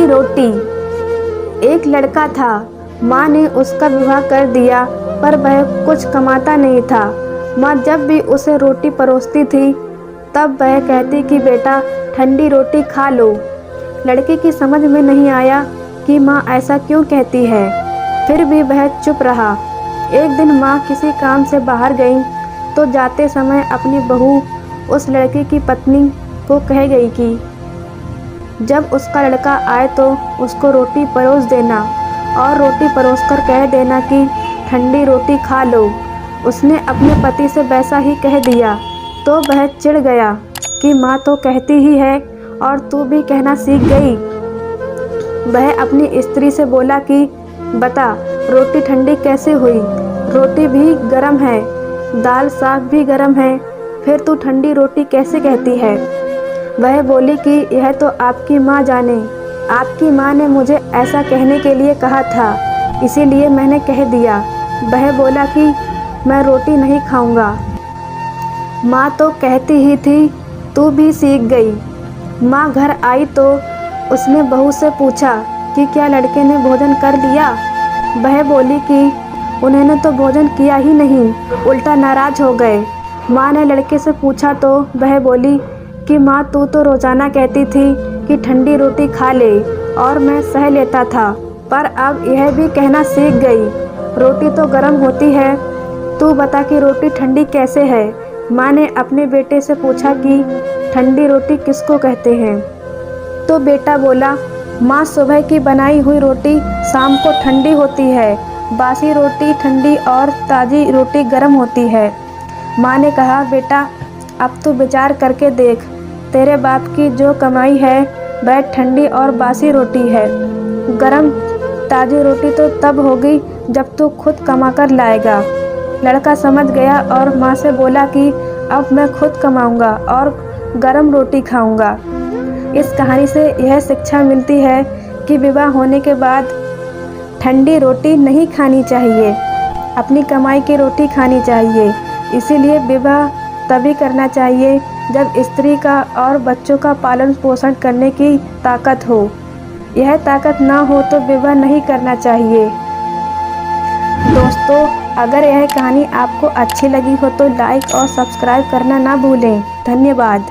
ठंडी रोटी। एक लड़का था, माँ ने उसका विवाह कर दिया, पर वह कुछ कमाता नहीं था। माँ जब भी उसे रोटी परोसती थी तब वह कहती कि बेटा ठंडी रोटी खा लो। लड़के की समझ में नहीं आया कि माँ ऐसा क्यों कहती है, फिर भी वह चुप रहा। एक दिन माँ किसी काम से बाहर गई तो जाते समय अपनी बहू उस लड़के की पत्नी को कह गई कि जब उसका लड़का आए तो उसको रोटी परोस देना और रोटी परोसकर कह देना कि ठंडी रोटी खा लो। उसने अपने पति से वैसा ही कह दिया तो वह चिढ़ गया कि माँ तो कहती ही है और तू भी कहना सीख गई। वह अपनी स्त्री से बोला कि बता रोटी ठंडी कैसे हुई, रोटी भी गर्म है, दाल साग भी गर्म है, फिर तू ठंडी रोटी कैसे कहती है। वह बोली कि यह तो आपकी माँ जाने, आपकी माँ ने मुझे ऐसा कहने के लिए कहा था, इसीलिए मैंने कह दिया। वह बोला कि मैं रोटी नहीं खाऊंगा। माँ तो कहती ही थी, तू भी सीख गई। माँ घर आई तो उसने बहू से पूछा कि क्या लड़के ने भोजन कर लिया। वह बोली कि उन्होंने तो भोजन किया ही नहीं, उल्टा नाराज हो गए। माँ ने लड़के से पूछा तो वह बोली कि माँ तू तो रोज़ाना कहती थी कि ठंडी रोटी खा ले और मैं सह लेता था, पर अब यह भी कहना सीख गई, रोटी तो गर्म होती है, तू बता कि रोटी ठंडी कैसे है। माँ ने अपने बेटे से पूछा कि ठंडी रोटी किसको कहते हैं। तो बेटा बोला, माँ सुबह की बनाई हुई रोटी शाम को ठंडी होती है, बासी रोटी ठंडी और ताज़ी रोटी गर्म होती है। माँ ने कहा, बेटा अब तू विचार करके देख, तेरे बाप की जो कमाई है वह ठंडी और बासी रोटी है, गरम ताज़ी रोटी तो तब होगी जब तू खुद कमा कर लाएगा। लड़का समझ गया और माँ से बोला कि अब मैं खुद कमाऊंगा और गरम रोटी खाऊंगा। इस कहानी से यह शिक्षा मिलती है कि विवाह होने के बाद ठंडी रोटी नहीं खानी चाहिए, अपनी कमाई की रोटी खानी चाहिए। इसीलिए विवाह तभी करना चाहिए जब स्त्री का और बच्चों का पालन पोषण करने की ताकत हो। यह ताकत ना हो तो विवाह नहीं करना चाहिए। दोस्तों, अगर यह कहानी आपको अच्छी लगी हो तो लाइक और सब्सक्राइब करना ना भूलें। धन्यवाद।